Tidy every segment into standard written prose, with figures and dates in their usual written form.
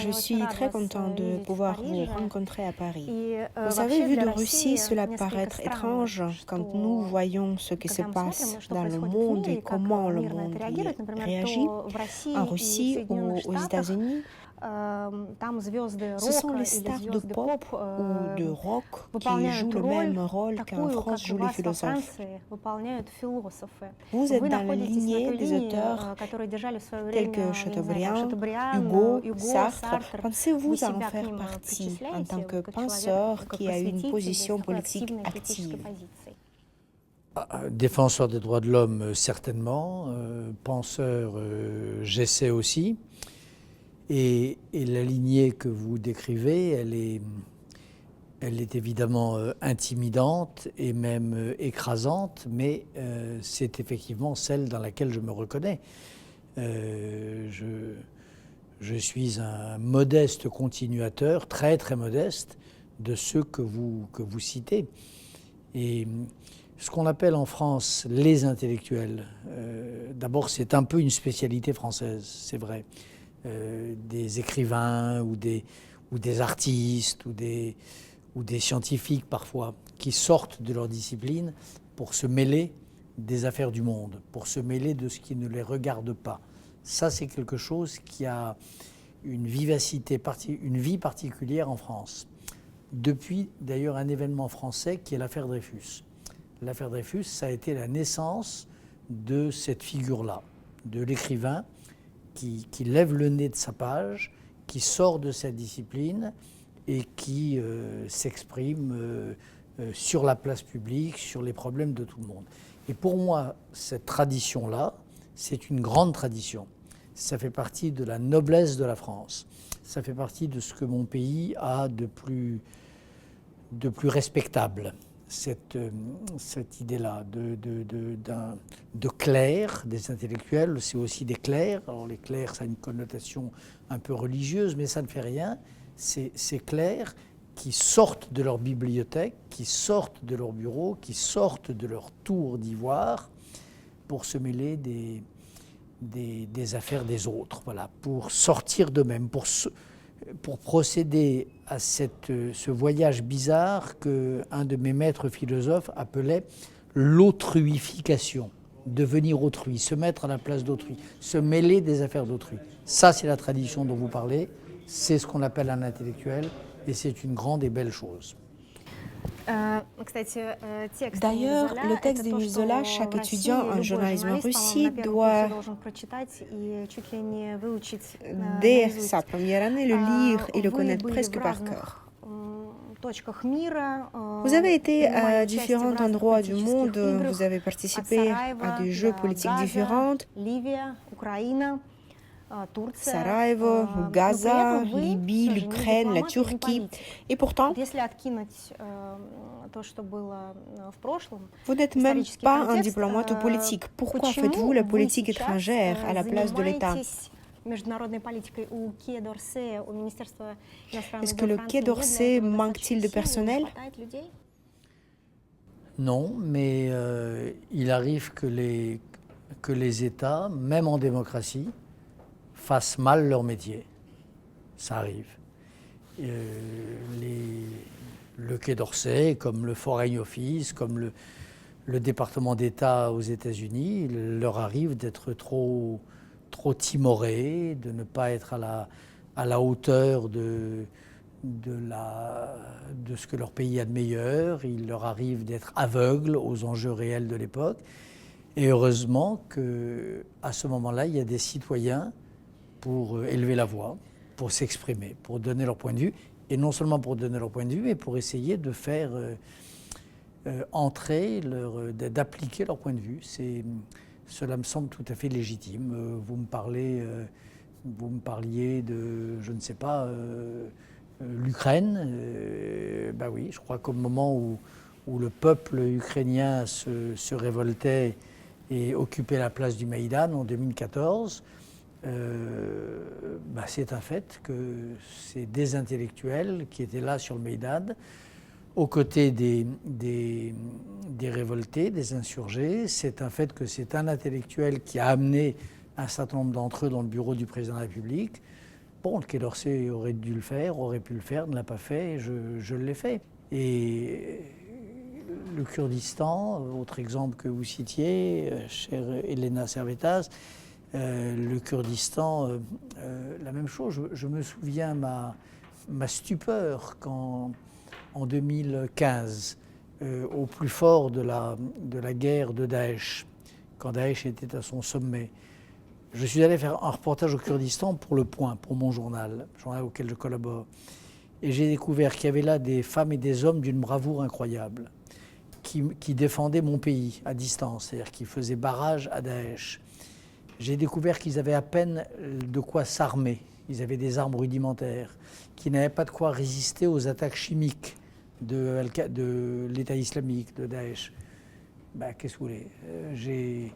Je suis très contente de pouvoir vous rencontrer à Paris. Vous savez, vu de Russie, cela peut paraître étrange quand nous voyons ce qui se passe dans le monde et comment le monde y réagit. En Russie ou aux États-Unis, ce sont les stars de pop ou de rock qui jouent le même rôle qu'en France jouent les philosophes. Vous êtes dans la lignée des auteurs tels que Chateaubriand, Hugo, Sartre. Pensez-vous en faire partie en tant que penseur qui a une position politique active? Défenseur des droits de l'homme, certainement. Penseur, j'essaie aussi. Et la lignée que vous décrivez, elle est évidemment intimidante et même écrasante, mais c'est effectivement celle dans laquelle je me reconnais. Je suis un modeste continuateur, très très modeste, de ceux que vous citez. Et ce qu'on appelle en France les intellectuels, d'abord c'est un peu une spécialité française, c'est vrai. Des écrivains ou des artistes ou des scientifiques parfois qui sortent de leur discipline pour se mêler des affaires du monde, pour se mêler de ce qui ne les regarde pas. Ça, c'est quelque chose qui a une vivacité, une vie particulière en France. Depuis d'ailleurs un événement français qui est l'affaire Dreyfus. L'affaire Dreyfus, ça a été la naissance de cette figure-là, de l'écrivain qui lève le nez de sa page, qui sort de sa discipline et qui s'exprime sur la place publique, sur les problèmes de tout le monde. Et pour moi, cette tradition-là, c'est une grande tradition. Ça fait partie de la noblesse de la France. Ça fait partie de ce que mon pays a de plus respectable. Cette idée-là de clercs, des intellectuels, c'est aussi des clercs. Alors les clercs, ça a une connotation un peu religieuse, mais ça ne fait rien. C'est ces clercs qui sortent de leur bibliothèque, qui sortent de leur bureau, qui sortent de leur tour d'ivoire pour se mêler des affaires des autres, voilà, pour sortir d'eux-mêmes, pour procéder à ce voyage bizarre qu'un de mes maîtres philosophes appelait l'autruification, devenir autrui, se mettre à la place d'autrui, se mêler des affaires d'autrui. Ça, c'est la tradition dont vous parlez, c'est ce qu'on appelle un intellectuel, et c'est une grande et belle chose. D'ailleurs, le texte d'Émile Zola, chaque étudiant en journalisme en Russie doit, dès sa première année, le lire et le connaître presque par cœur. Vous avez été à différents endroits du monde, vous avez participé à des jeux politiques différents, Sarajevo, Gaza, Libye, l'Ukraine, la Turquie. Et pourtant, vous n'êtes même pas un diplomate ou politique. Pourquoi faites-vous la politique étrangère à la place de l'État? Est-ce que le Quai d'Orsay manque-t-il de personnel? Non, mais il arrive que les États, même en démocratie, fassent mal leur métier. Ça arrive. Le Quai d'Orsay, comme le Foreign Office, comme le département d'État aux États-Unis, il leur arrive d'être trop timorés, de ne pas être à la hauteur de ce que leur pays a de meilleur. Il leur arrive d'être aveugles aux enjeux réels de l'époque. Et heureusement qu'à ce moment-là, il y a des citoyens pour élever la voix, pour s'exprimer, pour donner leur point de vue, et non seulement pour donner leur point de vue, mais pour essayer de faire entrer, d'appliquer leur point de vue. Cela me semble tout à fait légitime. Vous me parliez de, je ne sais pas, l'Ukraine. Ben oui, je crois qu'au moment où le peuple ukrainien se révoltait et occupait la place du Maïdan en 2014, c'est un fait que c'est des intellectuels qui étaient là sur le Maïdan, aux côtés des révoltés, des insurgés. C'est un fait que c'est un intellectuel qui a amené un certain nombre d'entre eux dans le bureau du président de la République. Bon, le Quai d'Orsay aurait dû le faire, aurait pu le faire, ne l'a pas fait, je l'ai fait. Et le Kurdistan, autre exemple que vous citiez, chère Elena Servetas, le Kurdistan, la même chose. Je me souviens ma stupeur quand, en 2015, au plus fort de la guerre de Daesh, quand Daesh était à son sommet, je suis allé faire un reportage au Kurdistan pour Le Point, pour mon journal auquel je collabore. Et j'ai découvert qu'il y avait là des femmes et des hommes d'une bravoure incroyable, qui défendaient mon pays à distance, c'est-à-dire qui faisaient barrage à Daesh. J'ai découvert qu'ils avaient à peine de quoi s'armer. Ils avaient des armes rudimentaires, qu'ils n'avaient pas de quoi résister aux attaques chimiques de l'État islamique, de Daesh. Ben, qu'est-ce que vous voulez, j'ai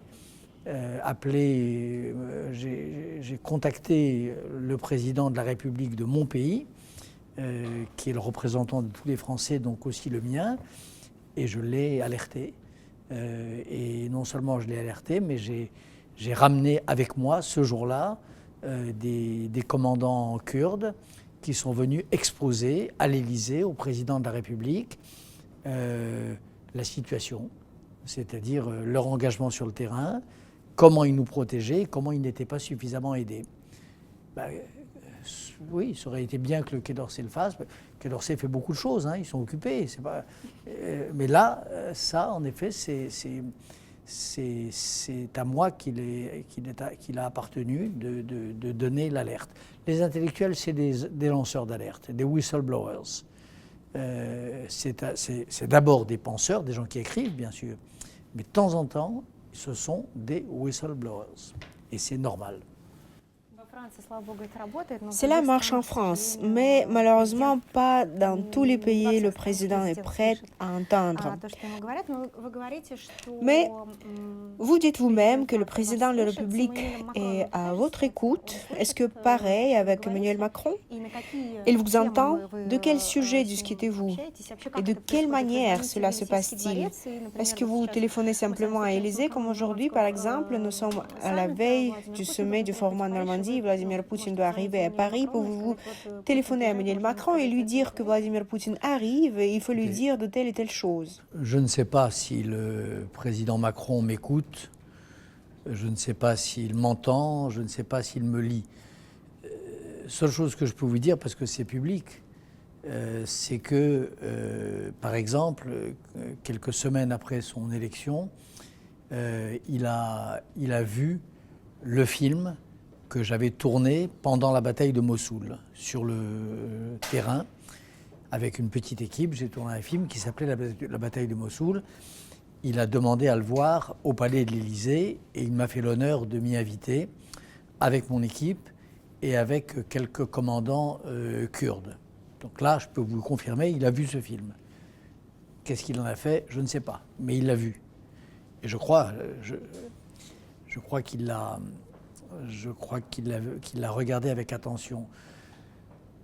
j'ai contacté le président de la République de mon pays, qui est le représentant de tous les Français, donc aussi le mien, et je l'ai alerté. Et non seulement je l'ai alerté, mais j'ai ramené avec moi ce jour-là des commandants kurdes qui sont venus exposer à l'Élysée, au président de la République, la situation, c'est-à-dire leur engagement sur le terrain, comment ils nous protégeaient, comment ils n'étaient pas suffisamment aidés. Ben, oui, ça aurait été bien que le Quai d'Orsay le fasse. Le Quai d'Orsay fait beaucoup de choses, hein, ils sont occupés. C'est pas, mais là, ça, en effet, c'est à moi qu'il a appartenu de donner l'alerte. Les intellectuels, c'est des lanceurs d'alerte, des whistleblowers. C'est d'abord des penseurs, des gens qui écrivent, bien sûr, mais de temps en temps, ce sont des whistleblowers. Et c'est normal. Cela marche en France, mais malheureusement pas dans tous les pays le président est prêt à entendre. Mais vous dites vous-même que le président de la République est à votre écoute. Est-ce que pareil avec Emmanuel Macron? Il vous entend? De quel sujet discutez-vous? Et de quelle manière cela se passe-t-il? Est-ce que vous téléphonez simplement à Élysée comme aujourd'hui, par exemple? Nous sommes à la veille du sommet du format Normandie. Vladimir Poutine doit arriver à Paris. Pouvez-vous téléphoner à Emmanuel Macron et lui dire que Vladimir Poutine arrive et il faut lui dire de telle et telle chose? Je ne sais pas si le président Macron m'écoute, je ne sais pas s'il m'entend, je ne sais pas s'il me lit. Seule chose que je peux vous dire, parce que c'est public, c'est que, par exemple, quelques semaines après son élection, il a vu le film que j'avais tourné pendant la bataille de Mossoul, sur le terrain, avec une petite équipe. J'ai tourné un film qui s'appelait La bataille de Mossoul. Il a demandé à le voir au palais de l'Élysée et il m'a fait l'honneur de m'y inviter avec mon équipe et avec quelques commandants kurdes. Donc là, je peux vous le confirmer, il a vu ce film. Qu'est-ce qu'il en a fait? Je ne sais pas, mais il l'a vu. Et je crois qu'il l'a regardé avec attention.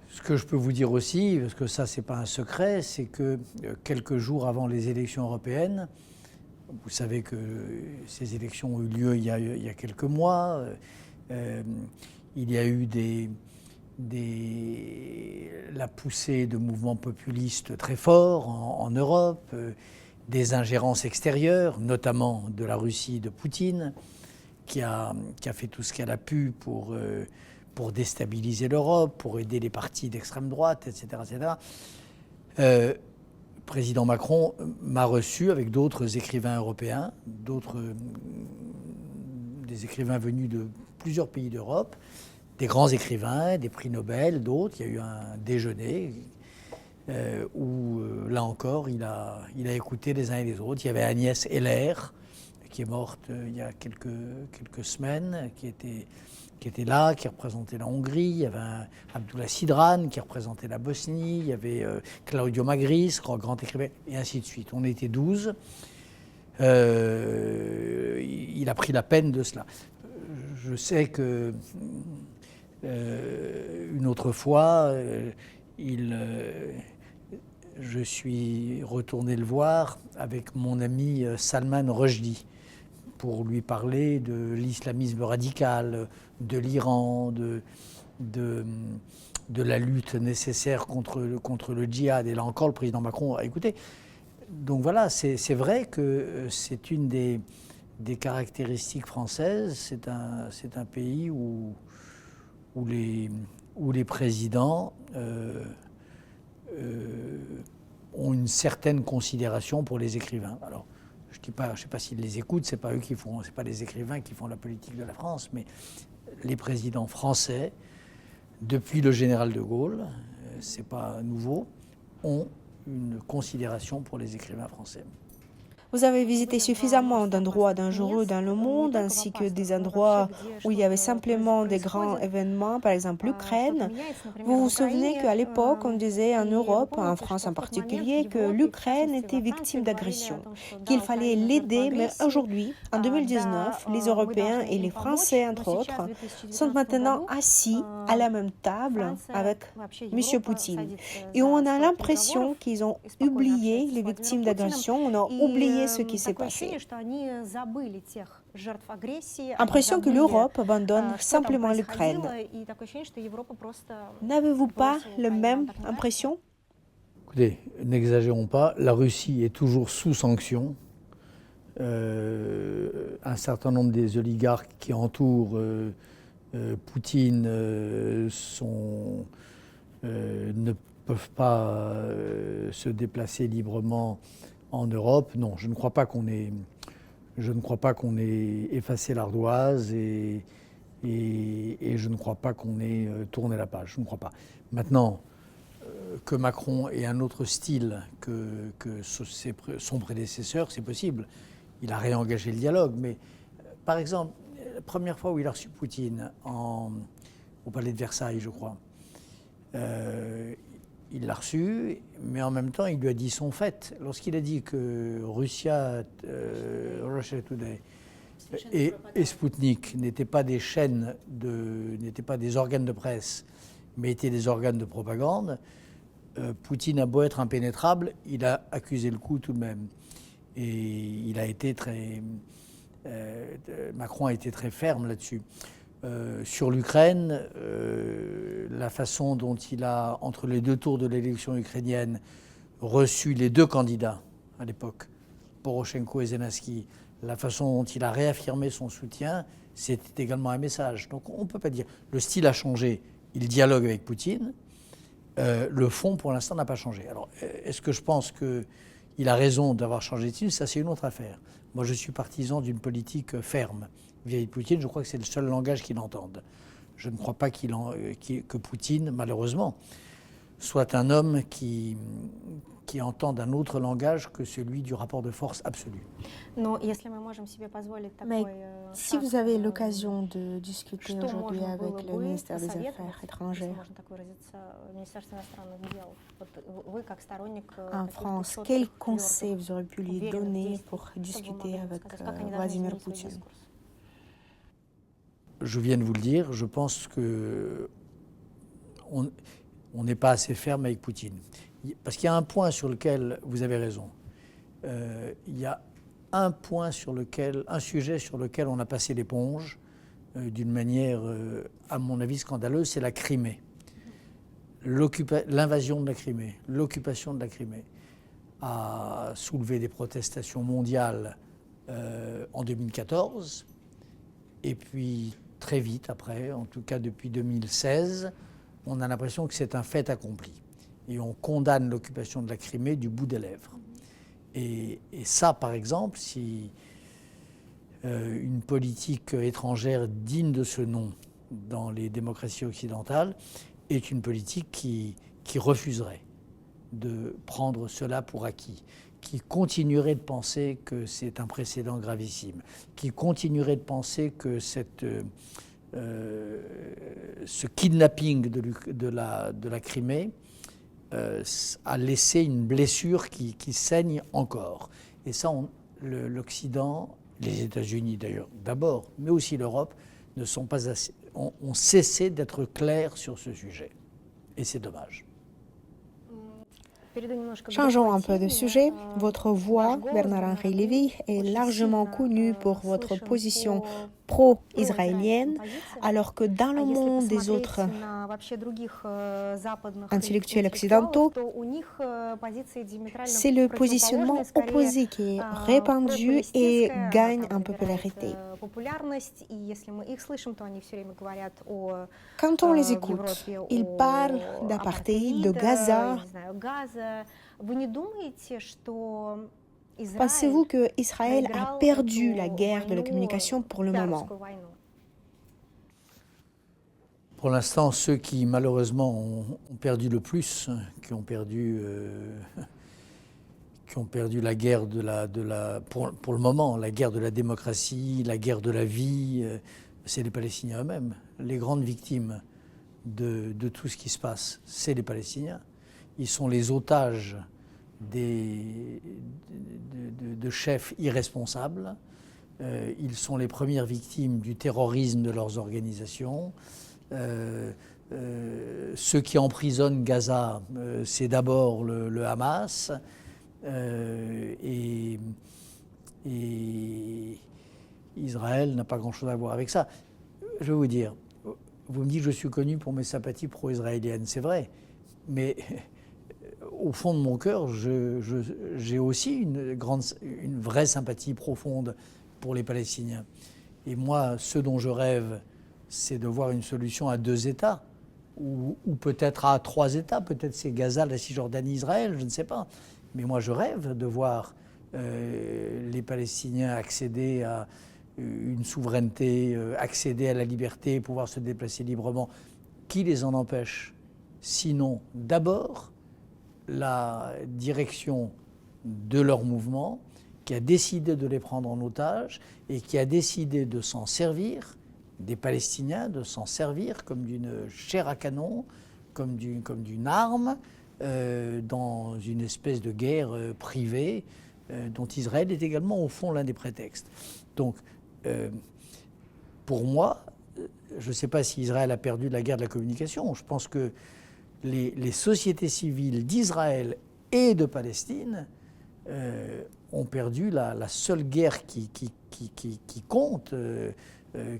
Ce que je peux vous dire aussi, parce que ça, c'est pas un secret, c'est que quelques jours avant les élections européennes, vous savez que ces élections ont eu lieu il y a quelques mois, il y a eu la poussée de mouvements populistes très forts en Europe, des ingérences extérieures, notamment de la Russie de Poutine, qui a fait tout ce qu'elle a pu pour déstabiliser l'Europe, pour aider les partis d'extrême droite, etc. etc. Le président Macron m'a reçu avec d'autres écrivains européens, des écrivains venus de plusieurs pays d'Europe, des grands écrivains, des prix Nobel, d'autres. Il y a eu un déjeuner où, là encore, il a écouté les uns et les autres. Il y avait Agnès Heller, qui est morte il y a quelques semaines, qui était là, qui représentait la Hongrie. Il y avait Abdullah Sidran, qui représentait la Bosnie. Il y avait Claudio Magris, grand écrivain, et ainsi de suite. On était 12. Il a pris la peine de cela. Je sais que une autre fois, je suis retourné le voir avec mon ami Salman Rushdie pour lui parler de l'islamisme radical, de l'Iran, de la lutte nécessaire contre le djihad. Et là encore, le président Macron a écouté. Donc voilà, c'est vrai que c'est une des caractéristiques françaises. C'est un pays où les présidents ont une certaine considération pour les écrivains. Alors, je ne sais pas s'ils les écoutent, c'est pas les écrivains qui font la politique de la France, mais les présidents français, depuis le général de Gaulle, c'est pas nouveau, ont une considération pour les écrivains français. Vous avez visité suffisamment d'endroits dangereux dans le monde, ainsi que des endroits où il y avait simplement des grands événements, par exemple l'Ukraine. Vous vous souvenez qu'à l'époque, on disait en Europe, en France en particulier, que l'Ukraine était victime d'agression, qu'il fallait l'aider, mais aujourd'hui, en 2019, les Européens et les Français, entre autres, sont maintenant assis à la même table avec M. Poutine. Et on a l'impression qu'ils ont oublié les victimes d'agression, on a oublié ce qui s'est passé. Impression que l'Europe abandonne simplement l'Ukraine. N'avez-vous pas la même impression? Écoutez, n'exagérons pas, la Russie est toujours sous sanction. Un certain nombre des oligarques qui entourent Poutine ne peuvent pas se déplacer librement en Europe. Non, je ne crois pas qu'on ait effacé l'ardoise et je ne crois pas qu'on ait tourné la page. Je ne crois pas. Maintenant, que Macron ait un autre style que son prédécesseur, c'est possible. Il a réengagé le dialogue. Mais, par exemple, la première fois où il a reçu Poutine au palais de Versailles, je crois, il l'a reçu, mais en même temps, il lui a dit son fait. Lorsqu'il a dit que Russia Today et Sputnik n'étaient pas des chaînes, n'étaient pas des organes de presse, mais étaient des organes de propagande, Poutine a beau être impénétrable, il a accusé le coup tout de même. Et il a été Macron a été très ferme là-dessus. Sur l'Ukraine, la façon dont il a, entre les deux tours de l'élection ukrainienne, reçu les deux candidats à l'époque, Poroshenko et Zelensky, la façon dont il a réaffirmé son soutien, c'était également un message. Donc on ne peut pas dire. Le style a changé, il dialogue avec Poutine. Le fond, pour l'instant, n'a pas changé. Alors, est-ce que je pense qu'il a raison d'avoir changé de style? Ça, c'est une autre affaire. Moi, je suis partisan d'une politique ferme. Vis-à-vis de Poutine, je crois que c'est le seul langage qu'il entende. Je ne crois pas que Poutine, malheureusement, soit un homme qui entende un autre langage que celui du rapport de force absolu. Mais si vous avez l'occasion de discuter aujourd'hui avec le ministère des Affaires étrangères en France, quel conseil vous aurez pu lui donner pour discuter avec Vladimir Poutine? Je viens de vous le dire, je pense qu'on n'est pas assez ferme avec Poutine. Parce qu'il y a un point sur lequel vous avez raison. Il y a un sujet sur lequel on a passé l'éponge d'une manière, à mon avis, scandaleuse, c'est la Crimée. L'invasion de la Crimée, l'occupation de la Crimée a soulevé des protestations mondiales en 2014, et puis très vite après, en tout cas depuis 2016, on a l'impression que c'est un fait accompli. Et on condamne l'occupation de la Crimée du bout des lèvres. Et ça, par exemple, si une politique étrangère digne de ce nom dans les démocraties occidentales est une politique qui refuserait de prendre cela pour acquis, qui continuerait de penser que c'est un précédent gravissime, qui continuerait de penser que ce kidnapping de la Crimée a laissé une blessure qui saigne encore. Et ça, l'Occident, les États-Unis d'ailleurs d'abord, mais aussi l'Europe, ne sont pas assez, ont cessé d'être clairs sur ce sujet. Et c'est dommage. Changeons un peu de sujet. Votre voix, Bernard-Henri Lévy, est largement connue pour votre position pro-israélienne, alors que dans le monde des autres intellectuels occidentaux, c'est le positionnement opposé qui est répandu et gagne en popularité. Quand on les écoute, ils parlent d'apartheid, de Gaza. Pensez-vous qu'Israël a perdu la guerre de la communication pour le moment? Pour l'instant, ceux qui malheureusement ont perdu le plus, qui ont perdu la guerre pour le moment, la guerre de la démocratie, la guerre de la vie, c'est les Palestiniens eux-mêmes. Les grandes victimes de tout ce qui se passe, c'est les Palestiniens. Ils sont les otages de chefs irresponsables. Ils sont les premières victimes du terrorisme de leurs organisations. Ceux qui emprisonnent Gaza, c'est d'abord le Hamas. Et Israël n'a pas grand-chose à voir avec ça. Je vais vous dire, vous me dites que je suis connu pour mes sympathies pro-israéliennes, c'est vrai, mais au fond de mon cœur, j'ai aussi une vraie sympathie profonde pour les Palestiniens. Et moi, ce dont je rêve, c'est de voir une solution à 2 États, ou peut-être à 3 États, peut-être c'est Gaza, la Cisjordanie, Israël, je ne sais pas. Mais moi, je rêve de voir les Palestiniens accéder à une souveraineté, accéder à la liberté, pouvoir se déplacer librement. Qui les en empêche? Sinon, d'abord, la direction de leur mouvement, qui a décidé de les prendre en otage et qui a décidé de s'en servir, des Palestiniens, de s'en servir comme d'une chair à canon, comme d'une arme, dans une espèce de guerre privée dont Israël est également au fond l'un des prétextes. Donc, pour moi, je ne sais pas si Israël a perdu la guerre de la communication. Je pense que les sociétés civiles d'Israël et de Palestine ont perdu la seule guerre qui compte,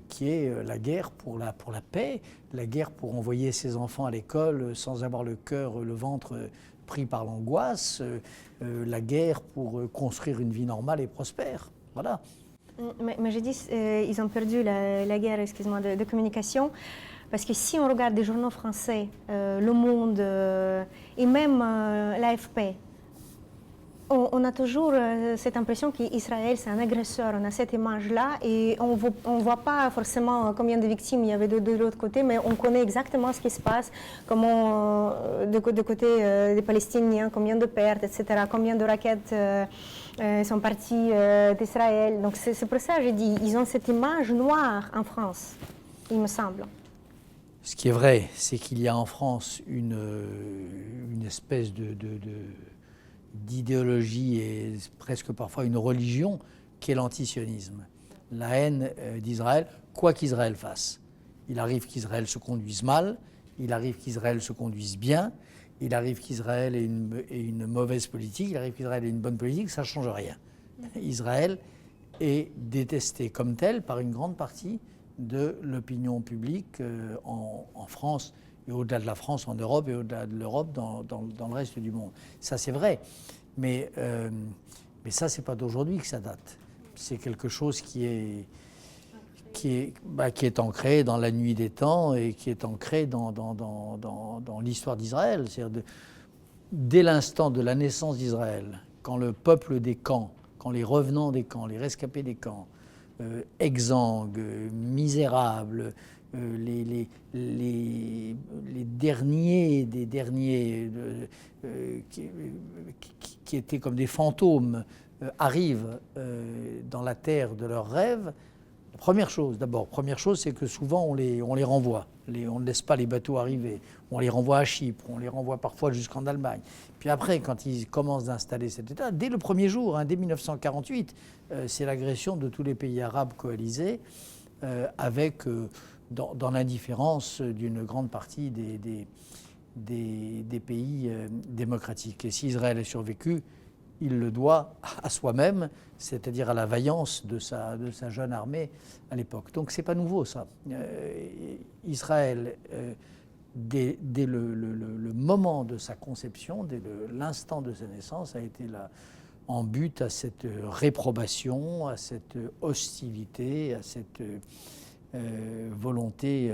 qui est la guerre pour la paix, la guerre pour envoyer ses enfants à l'école sans avoir le cœur, le ventre pris par l'angoisse, la guerre pour construire une vie normale et prospère. Voilà. Mais je dis, ils ont perdu la guerre, excuse-moi, de communication, parce que si on regarde des journaux français, Le Monde et même l'AFP, on a toujours cette impression qu'Israël, c'est un agresseur. On a cette image-là et on ne voit pas forcément combien de victimes il y avait de l'autre côté, mais on connaît exactement ce qui se passe, comment, de côté des Palestiniens, combien de pertes, etc., combien de raquettes sont parties d'Israël. Donc c'est pour ça que je dis, ils ont cette image noire en France, il me semble. Ce qui est vrai, c'est qu'il y a en France une espèce d'idéologie et presque parfois une religion qui est l'antisionisme. La haine d'Israël, quoi qu'Israël fasse. Il arrive qu'Israël se conduise mal, il arrive qu'Israël se conduise bien, il arrive qu'Israël ait une mauvaise politique, il arrive qu'Israël ait une bonne politique, ça ne change rien. Israël est détesté comme tel par une grande partie de l'opinion publique en France, et au-delà de la France, en Europe, et au-delà de l'Europe, dans le reste du monde. Ça, c'est vrai. Mais ça, c'est pas d'aujourd'hui que ça date. C'est quelque chose qui est ancré dans la nuit des temps et qui est ancré dans l'histoire d'Israël. C'est-à-dire dès l'instant de la naissance d'Israël, quand le peuple des camps, quand les revenants des camps, les rescapés des camps, exsangues, misérables, les derniers des derniers qui étaient comme des fantômes arrivent dans la terre de leurs rêves. Première chose, c'est que souvent on les renvoie. On ne laisse pas les bateaux arriver. On les renvoie à Chypre, on les renvoie parfois jusqu'en Allemagne. Puis après, quand ils commencent d'installer cet État, dès le premier jour, dès 1948, c'est l'agression de tous les pays arabes coalisés avec, dans l'indifférence d'une grande partie des pays démocratiques. Et si Israël a survécu, il le doit à soi-même, c'est-à-dire à la vaillance de sa jeune armée à l'époque. Donc c'est pas nouveau ça. Israël, dès le moment de sa conception, dès l'instant de sa naissance, a été là en but à cette réprobation, à cette hostilité, à cette volonté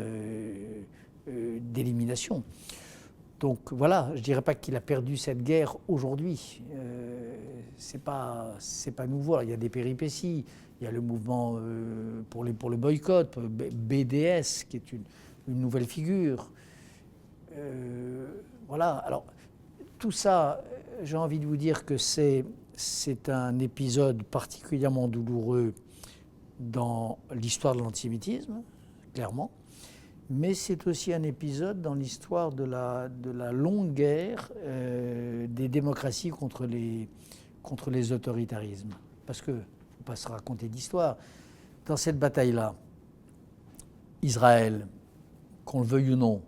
d'élimination. Donc voilà, je ne dirais pas qu'il a perdu cette guerre aujourd'hui. C'est pas nouveau. Alors, il y a des péripéties. Il y a le mouvement pour le boycott, BDS, qui est une nouvelle figure. Voilà. Alors tout ça, j'ai envie de vous dire que c'est un épisode particulièrement douloureux dans l'histoire de l'antisémitisme, clairement. Mais c'est aussi un épisode dans l'histoire de la longue guerre des démocraties contre les autoritarismes. Parce qu'il ne faut pas se raconter d'histoire. Dans cette bataille-là, Israël, qu'on le veuille ou non,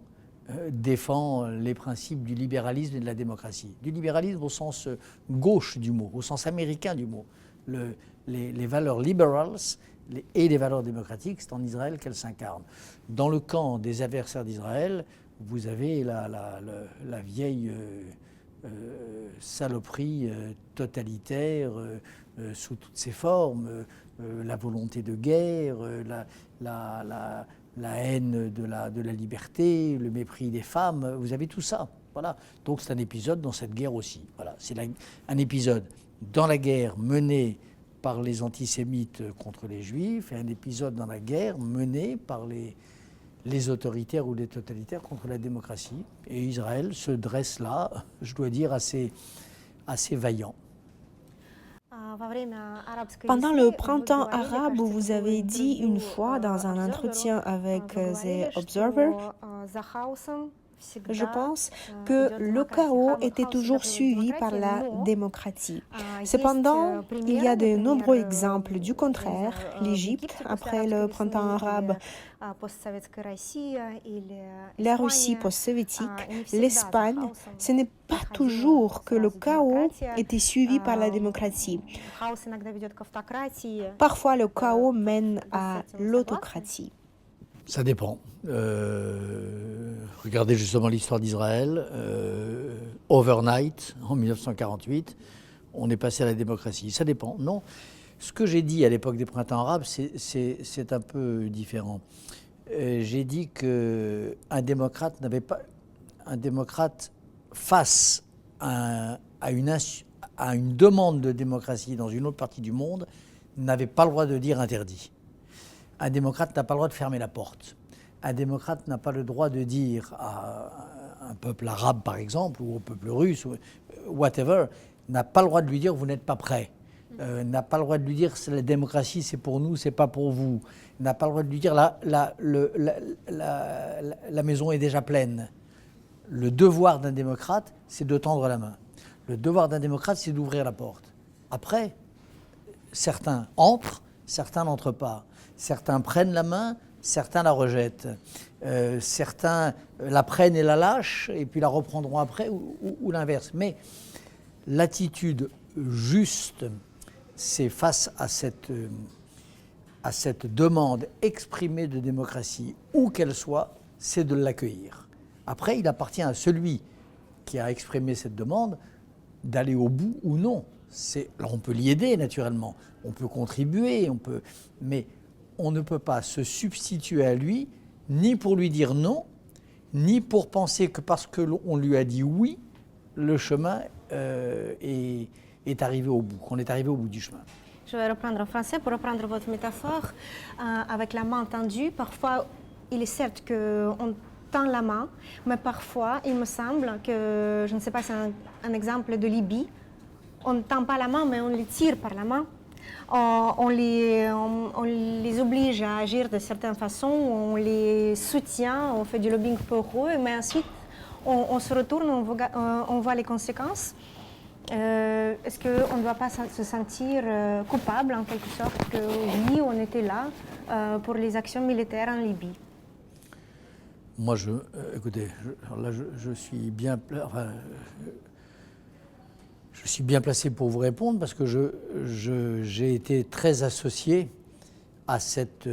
défend les principes du libéralisme et de la démocratie. Du libéralisme au sens gauche du mot, au sens américain du mot. Les valeurs liberals et les valeurs démocratiques, c'est en Israël qu'elles s'incarnent. Dans le camp des adversaires d'Israël, vous avez la vieille saloperie totalitaire sous toutes ses formes, la volonté de guerre, la haine de la liberté, le mépris des femmes, vous avez tout ça. Voilà. Donc c'est un épisode dans cette guerre aussi. Voilà. C'est un épisode dans la guerre menée par les antisémites contre les juifs et un épisode dans la guerre menée par les autoritaires ou les totalitaires contre la démocratie. Et Israël se dresse là, je dois dire, assez vaillant. Pendant le printemps arabe, vous avez dit une fois dans un entretien avec The Observer, je pense que le chaos était toujours suivi par la démocratie. Cependant, il y a de nombreux exemples du contraire. L'Égypte, après le printemps arabe, la Russie post-soviétique, l'Espagne, ce n'est pas toujours que le chaos était suivi par la démocratie. Parfois, le chaos mène à l'autocratie. Ça dépend. Regardez justement l'histoire d'Israël. Overnight, en 1948, on est passé à la démocratie. Ça dépend. Non. Ce que j'ai dit à l'époque des printemps arabes, c'est un peu différent. J'ai dit qu'un démocrate n'avait pas... Un démocrate, face à une demande de démocratie dans une autre partie du monde, n'avait pas le droit de dire interdit. Un démocrate n'a pas le droit de fermer la porte. Un démocrate n'a pas le droit de dire à un peuple arabe, par exemple, ou au peuple russe, ou whatever, n'a pas le droit de lui dire « vous n'êtes pas prêt ». N'a pas le droit de lui dire « la démocratie, c'est pour nous, c'est pas pour vous ». N'a pas le droit de lui dire « la maison est déjà pleine ». Le devoir d'un démocrate, c'est de tendre la main. Le devoir d'un démocrate, c'est d'ouvrir la porte. Après, certains entrent, certains n'entrent pas. Certains prennent la main, certains la rejettent. Certains la prennent et la lâchent, et puis la reprendront après, ou l'inverse. Mais l'attitude juste, c'est face à cette demande exprimée de démocratie, où qu'elle soit, c'est de l'accueillir. Après, il appartient à celui qui a exprimé cette demande d'aller au bout ou non. Alors on peut l'y aider, naturellement. On peut contribuer, mais on ne peut pas se substituer à lui, ni pour lui dire non, ni pour penser que parce qu'on lui a dit oui, le chemin est arrivé au bout, qu'on est arrivé au bout du chemin. Je vais reprendre en français pour reprendre votre métaphore avec la main tendue. Parfois, il est certes qu'on tend la main, mais parfois, il me semble que, je ne sais pas, c'est un exemple de Libye, on ne tend pas la main, mais on les tire par la main. On les oblige à agir de certaines façons, on les soutient, on fait du lobbying pour eux, mais ensuite on se retourne, on voit les conséquences. Est-ce qu'on ne doit pas se sentir coupable en quelque sorte que oui, on était là pour les actions militaires en Libye? Moi, écoutez, je suis bien, enfin, je suis bien placé pour vous répondre parce que j'ai été très associé à cette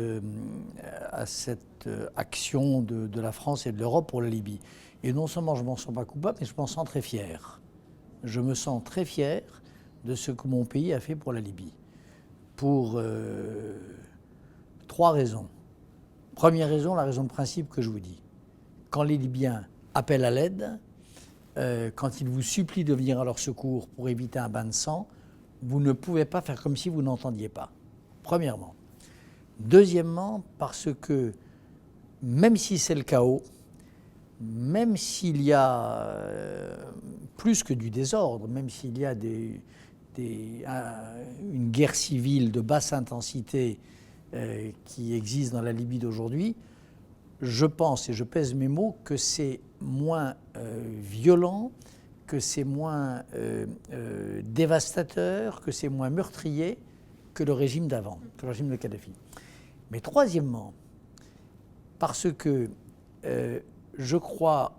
action de la France et de l'Europe pour la Libye. Et non seulement je ne m'en sens pas coupable, mais je m'en sens très fier. Je me sens très fier de ce que mon pays a fait pour la Libye. Pour 3 raisons. Première raison, la raison de principe que je vous dis. Quand les Libyens appellent à l'aide, quand ils vous supplient de venir à leur secours pour éviter un bain de sang, vous ne pouvez pas faire comme si vous n'entendiez pas. Premièrement. Deuxièmement, parce que même si c'est le chaos, même s'il y a plus que du désordre, même s'il y a une guerre civile de basse intensité qui existe dans la Libye d'aujourd'hui, je pense, et je pèse mes mots, que c'est moins violent, que c'est moins dévastateur, que c'est moins meurtrier que le régime d'avant, que le régime de Kadhafi. Mais troisièmement, parce que je crois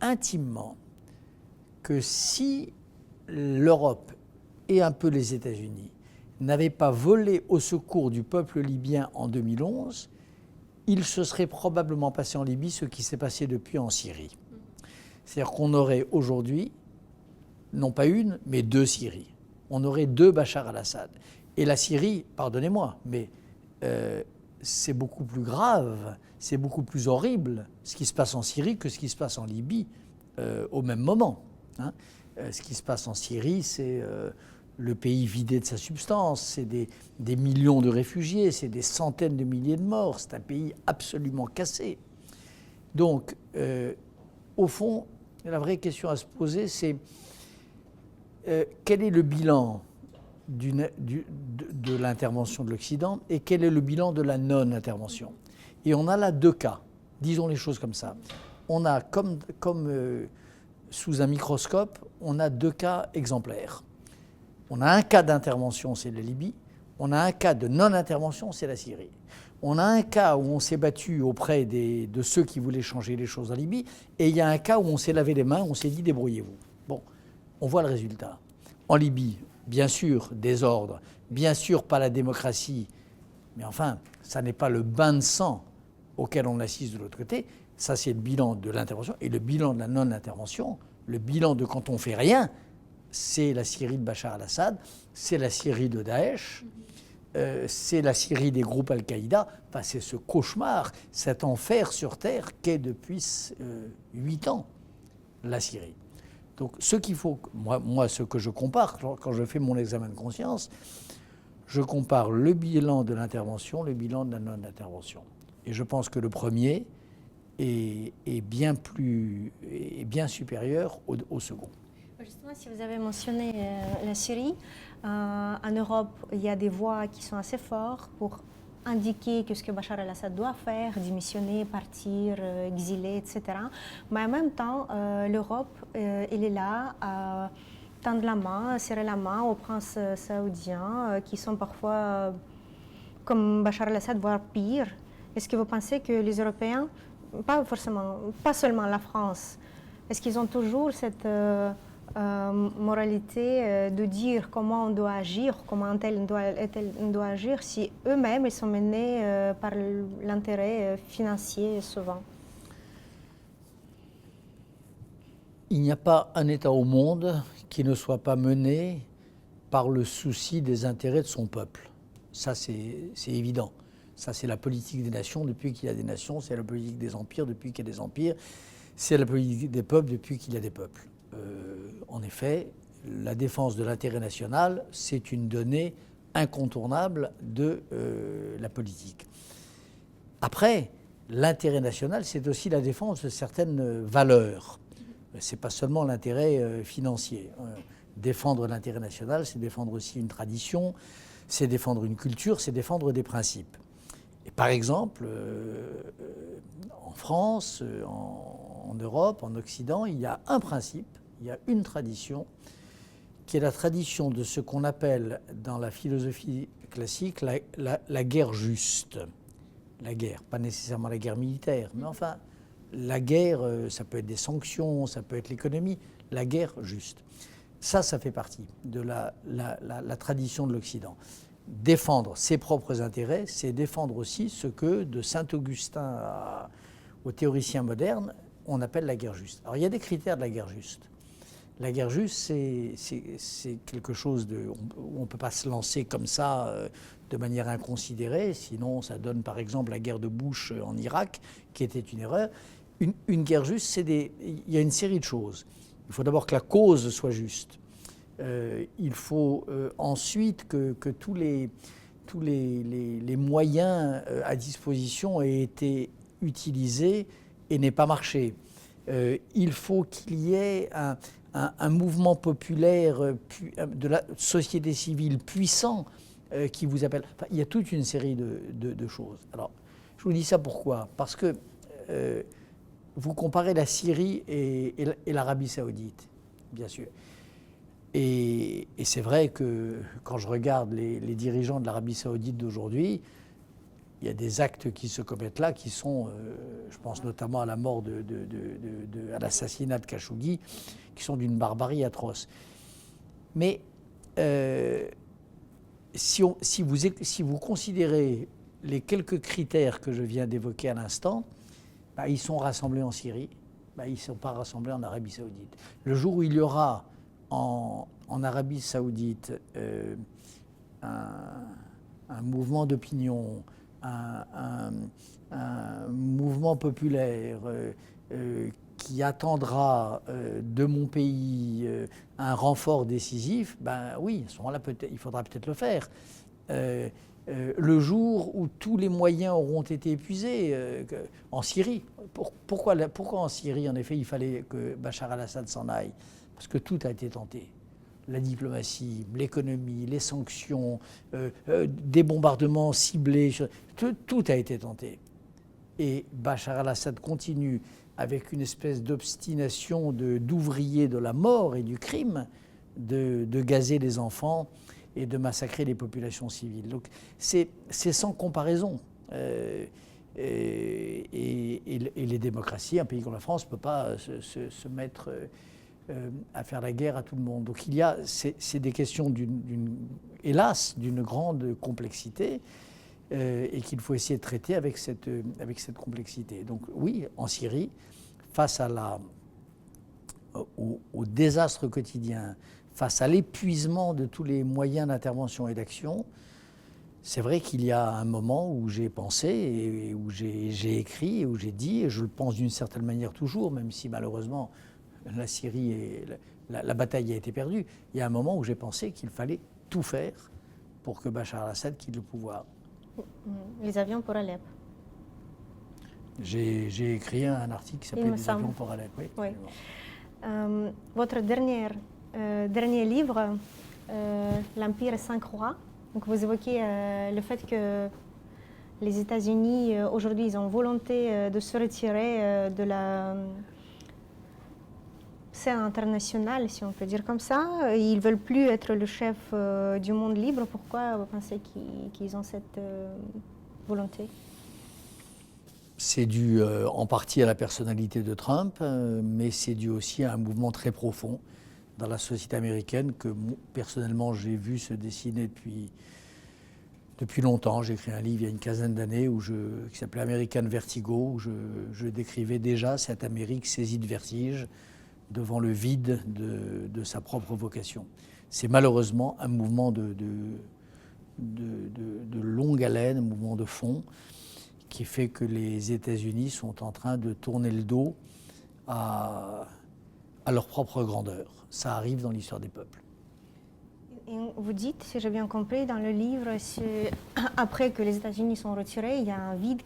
intimement que si l'Europe et un peu les États-Unis n'avaient pas volé au secours du peuple libyen en 2011, il se serait probablement passé en Libye ce qui s'est passé depuis en Syrie. C'est-à-dire qu'on aurait aujourd'hui, non pas une, mais 2 Syries. On aurait 2 Bachar al-Assad. Et la Syrie, pardonnez-moi, mais c'est beaucoup plus grave, c'est beaucoup plus horrible ce qui se passe en Syrie que ce qui se passe en Libye au même moment. Hein. Ce qui se passe en Syrie, c'est le pays vidé de sa substance, c'est des millions de réfugiés, c'est des centaines de milliers de morts, c'est un pays absolument cassé. Donc, au fond, la vraie question à se poser, c'est quel est le bilan de l'intervention de l'Occident et quel est le bilan de la non-intervention. Et on a là 2 cas, disons les choses comme ça. On a, comme sous un microscope, on a 2 cas exemplaires. On a un cas d'intervention, c'est la Libye. On a un cas de non-intervention, c'est la Syrie. On a un cas où on s'est battu auprès de ceux qui voulaient changer les choses en Libye, et il y a un cas où on s'est lavé les mains, on s'est dit débrouillez-vous. Bon, on voit le résultat. En Libye, bien sûr, désordre, bien sûr, pas la démocratie, mais enfin, ça n'est pas le bain de sang auquel on assiste de l'autre côté. Ça, c'est le bilan de l'intervention. Et le bilan de la non-intervention, le bilan de quand on ne fait rien, c'est la Syrie de Bachar al-Assad, c'est la Syrie de Daesh, c'est la Syrie des groupes Al-Qaïda. Enfin, c'est ce cauchemar, cet enfer sur terre qu'est depuis 8 ans la Syrie. Donc, ce qu'il faut, moi, ce que je compare, quand je fais mon examen de conscience, je compare le bilan de l'intervention, le bilan de la non-intervention. Et je pense que le premier est bien supérieur au second. Justement, si vous avez mentionné la Syrie, en Europe, il y a des voix qui sont assez fortes pour indiquer que ce que Bachar al-Assad doit faire, démissionner, partir, exiler, etc. Mais en même temps, l'Europe, elle est là à tendre la main, serrer la main aux princes saoudiens qui sont parfois comme Bachar al-Assad, voire pire. Est-ce que vous pensez que les Européens, pas seulement la France, est-ce qu'ils ont toujours cette moralité de dire comment on doit agir, comment tel doit agir, si eux-mêmes ils sont menés par l'intérêt financier souvent? Il n'y a pas un État au monde qui ne soit pas mené par le souci des intérêts de son peuple. Ça, c'est évident. Ça, c'est la politique des nations depuis qu'il y a des nations, c'est la politique des empires depuis qu'il y a des empires, c'est la politique des peuples depuis qu'il y a des peuples. En effet, la défense de l'intérêt national, c'est une donnée incontournable de la politique. Après, l'intérêt national, c'est aussi la défense de certaines valeurs. Ce n'est pas seulement l'intérêt financier. Défendre l'intérêt national, c'est défendre aussi une tradition, c'est défendre une culture, c'est défendre des principes. Et par exemple, en France, en Europe, en Occident, il y a un principe, il y a une tradition, qui est la tradition de ce qu'on appelle dans la philosophie classique la guerre juste. La guerre, pas nécessairement la guerre militaire, mais enfin la guerre, ça peut être des sanctions, ça peut être l'économie, la guerre juste. Ça fait partie de la tradition de l'Occident. Défendre ses propres intérêts, c'est défendre aussi ce que, de Saint-Augustin aux théoriciens modernes, on appelle la guerre juste. Alors il y a des critères de la guerre juste. La guerre juste, c'est quelque chose où on ne peut pas se lancer comme ça de manière inconsidérée, sinon ça donne par exemple la guerre de Bush en Irak, qui était une erreur. Une guerre juste, il y a une série de choses. Il faut d'abord que la cause soit juste. Il faut ensuite que tous les moyens à disposition aient été utilisés et n'aient pas marché. Il faut qu'il y ait un mouvement populaire de la société civile puissant qui vous appelle. Enfin, il y a toute une série de choses. Alors, je vous dis ça pourquoi ? Parce que vous comparez la Syrie et l'Arabie saoudite, bien sûr. Et c'est vrai que quand je regarde les dirigeants de l'Arabie saoudite d'aujourd'hui, il y a des actes qui se commettent là qui sont, je pense notamment à la mort à l'assassinat de Khashoggi, qui sont d'une barbarie atroce. Mais si vous considérez les quelques critères que je viens d'évoquer à l'instant, ils sont rassemblés en Syrie, ils ne sont pas rassemblés en Arabie saoudite. Le jour où il y aura en Arabie saoudite un mouvement d'opinion, un mouvement populaire qui attendra de mon pays un renfort décisif, oui, à ce moment-là, il faudra peut-être le faire. Le jour où tous les moyens auront été épuisés, en Syrie, pourquoi en Syrie, en effet, il fallait que Bachar al-Assad s'en aille ? Parce que tout a été tenté. La diplomatie, l'économie, les sanctions, des bombardements ciblés, tout a été tenté. Et Bachar al-Assad continue avec une espèce d'obstination d'ouvrier de la mort et du crime, de gazer les enfants et de massacrer les populations civiles. Donc c'est sans comparaison. Et les démocraties, un pays comme la France ne peut pas se mettre à faire la guerre à tout le monde. Donc c'est des questions hélas, d'une grande complexité et qu'il faut essayer de traiter avec cette complexité. Donc oui, en Syrie, face au désastre quotidien, face à l'épuisement de tous les moyens d'intervention et d'action, c'est vrai qu'il y a un moment où j'ai pensé et où j'ai écrit et où j'ai dit, et je le pense d'une certaine manière toujours, même si malheureusement la Syrie et la bataille a été perdue, il y a un moment où j'ai pensé qu'il fallait tout faire pour que Bachar al-Assad quitte le pouvoir. Les avions pour Alep. J'ai écrit un article qui s'appelle « Les avions pour Alep ». Oui. Votre dernier livre, L'Empire et 5 rois, donc vous évoquez le fait que les États-Unis, aujourd'hui, ils ont volonté de se retirer de la scène internationale, si on peut dire comme ça. Ils ne veulent plus être le chef du monde libre. Pourquoi vous pensez qu'ils ont cette volonté ? C'est dû en partie à la personnalité de Trump, mais c'est dû aussi à un mouvement très profond dans la société américaine que personnellement j'ai vu se dessiner depuis longtemps. J'ai écrit un livre il y a une quinzaine d'années qui s'appelait American Vertigo, où je décrivais déjà cette Amérique saisie de vertige devant le vide de sa propre vocation. C'est malheureusement un mouvement de longue haleine, un mouvement de fond, qui fait que les États-Unis sont en train de tourner le dos à leur propre grandeur. Ça arrive dans l'histoire des peuples. Et vous dites, si j'ai bien compris, dans le livre, après que les États-Unis sont retirés, il y a un vide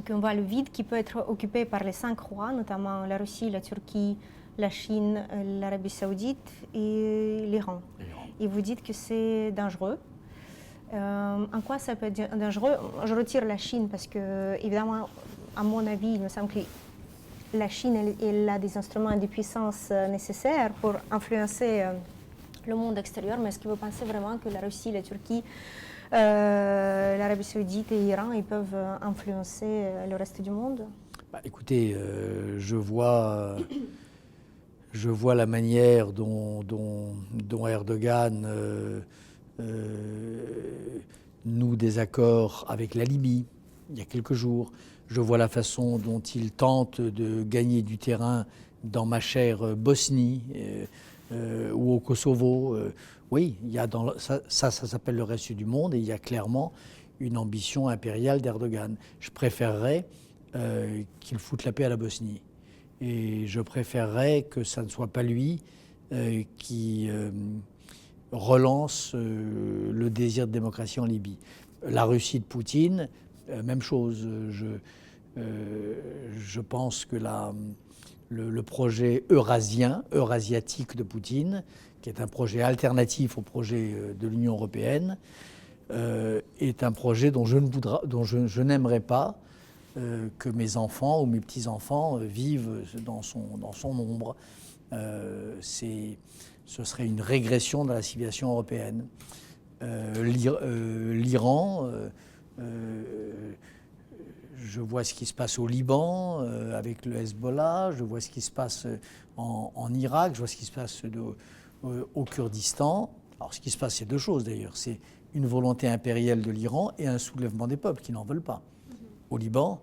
qu'on voit le vide qui peut être occupé par les 5 rois, notamment la Russie, la Turquie, la Chine, l'Arabie saoudite et l'Iran. Et vous dites que c'est dangereux. En quoi ça peut être dangereux ? Je retire la Chine parce que, évidemment, à mon avis, il me semble que la Chine elle a des instruments et des puissances nécessaires pour influencer le monde extérieur. Mais est-ce que vous pensez vraiment que la Russie, la Turquie, l'Arabie Saoudite et l'Iran, ils peuvent influencer le reste du monde? Écoutez, je vois la manière dont Erdogan noue des accords avec la Libye il y a quelques jours. Je vois la façon dont il tente de gagner du terrain dans ma chère Bosnie ou au Kosovo. Oui, il y a ça s'appelle le reste du monde et il y a clairement une ambition impériale d'Erdogan. Je préférerais qu'il foute la paix à la Bosnie. Et je préférerais que ça ne soit pas lui qui relance le désir de démocratie en Libye. La Russie de Poutine, même chose. Je pense que le projet eurasiatique de Poutine, qui est un projet alternatif au projet de l'Union européenne, est un projet dont je n'aimerais pas que mes enfants ou mes petits-enfants vivent dans son ombre. Ce serait une régression de la civilisation européenne. L'Iran, je vois ce qui se passe au Liban avec le Hezbollah, je vois ce qui se passe en Irak, je vois ce qui se passe au Kurdistan. Alors ce qui se passe, c'est deux choses d'ailleurs. C'est une volonté impériale de l'Iran et un soulèvement des peuples qui n'en veulent pas. Au Liban,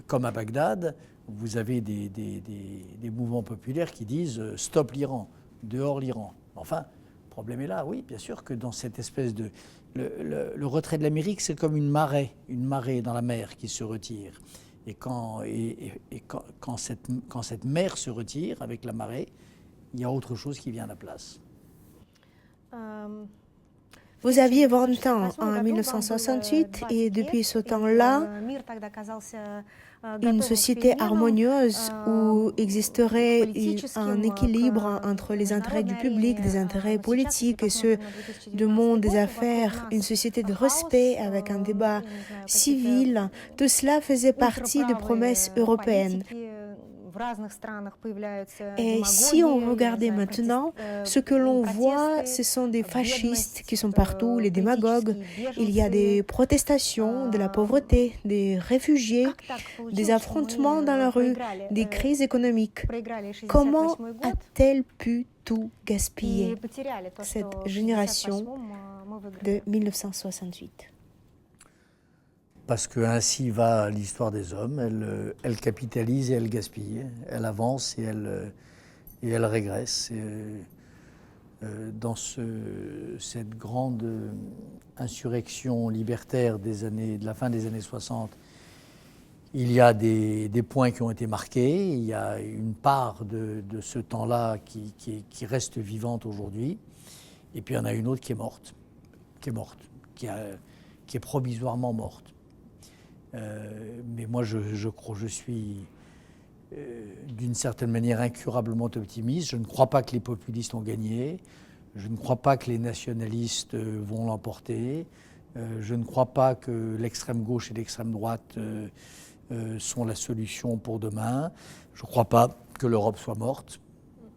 comme à Bagdad, vous avez des mouvements populaires qui disent « stop l'Iran », « dehors l'Iran ». Enfin, le problème est là, oui, bien sûr que dans cette espèce de... Le retrait de l'Amérique, c'est comme une marée dans la mer qui se retire. Et quand cette mer se retire avec la marée, il y a autre chose qui vient à la place. Vous aviez 20 ans en 1968 et depuis ce temps-là, une société harmonieuse où existerait un équilibre entre les intérêts du public, des intérêts politiques et ceux du monde des affaires, une société de respect avec un débat civil, tout cela faisait partie des promesses européennes. Et si on regardait maintenant, ce que l'on voit, ce sont des fascistes qui sont partout, les démagogues. Il y a des protestations, de la pauvreté, des réfugiés, des affrontements dans la rue, des crises économiques. Comment a-t-elle pu tout gaspiller, cette génération de 1968 ? Parce que ainsi va l'histoire des hommes, elle capitalise et elle gaspille, elle avance et elle régresse. Dans cette grande insurrection libertaire de la fin des années 60, il y a des points qui ont été marqués, il y a une part de ce temps-là qui reste vivante aujourd'hui, et puis il y en a une autre qui est morte, qui est provisoirement morte. Mais moi, je suis d'une certaine manière incurablement optimiste. Je ne crois pas que les populistes ont gagné. Je ne crois pas que les nationalistes vont l'emporter. Je ne crois pas que l'extrême gauche et l'extrême droite sont la solution pour demain. Je ne crois pas que l'Europe soit morte.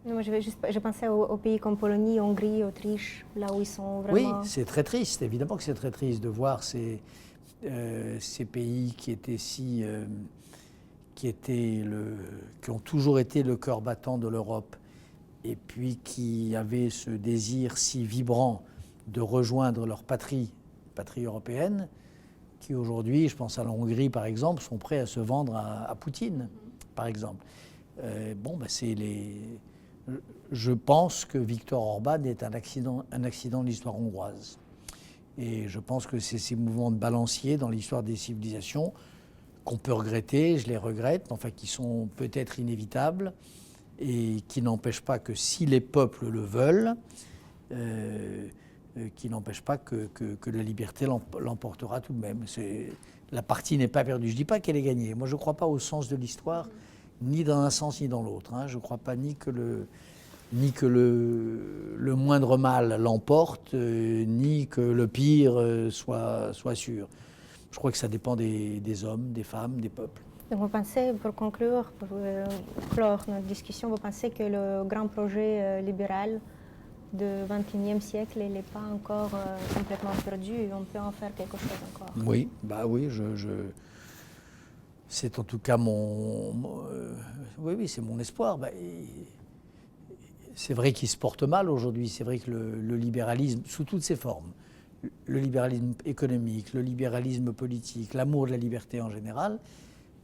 Non, je pensais aux pays comme Pologne, Hongrie, Autriche, là où ils sont vraiment... Oui, c'est très triste. Évidemment que c'est très triste de voir ces pays qui ont toujours été le cœur battant de l'Europe et puis qui avaient ce désir si vibrant de rejoindre leur patrie européenne, qui aujourd'hui, je pense à la Hongrie par exemple, sont prêts à se vendre à Poutine, par exemple. Je pense que Viktor Orban est un accident de l'histoire hongroise. Et je pense que c'est ces mouvements de balancier dans l'histoire des civilisations qu'on peut regretter, je les regrette, enfin qui sont peut-être inévitables et qui n'empêchent pas que si les peuples le veulent, qui n'empêchent pas que la liberté l'emportera tout de même. La partie n'est pas perdue. Je ne dis pas qu'elle est gagnée. Moi, je ne crois pas au sens de l'histoire, ni dans un sens ni dans l'autre. Je ne crois pas ni que le moindre mal l'emporte, ni que le pire soit sûr. Je crois que ça dépend des hommes, des femmes, des peuples. Donc vous pensez, pour conclure, pour clore notre discussion, vous pensez que le grand projet libéral du XXIe siècle, il n'est pas encore complètement perdu. On peut en faire quelque chose encore. Oui, bah oui, c'est en tout cas oui, c'est mon espoir. C'est vrai qu'il se porte mal aujourd'hui. C'est vrai que le libéralisme, sous toutes ses formes, le libéralisme économique, le libéralisme politique, l'amour de la liberté en général,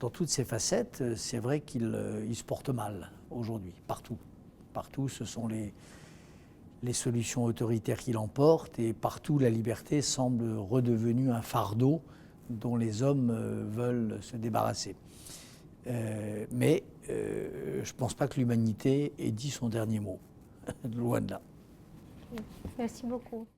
dans toutes ses facettes, c'est vrai qu'il se porte mal aujourd'hui, partout. Partout, ce sont les solutions autoritaires qui l'emportent, et partout, la liberté semble redevenue un fardeau dont les hommes veulent se débarrasser. Mais je ne pense pas que l'humanité ait dit son dernier mot. Loin de là. Merci beaucoup.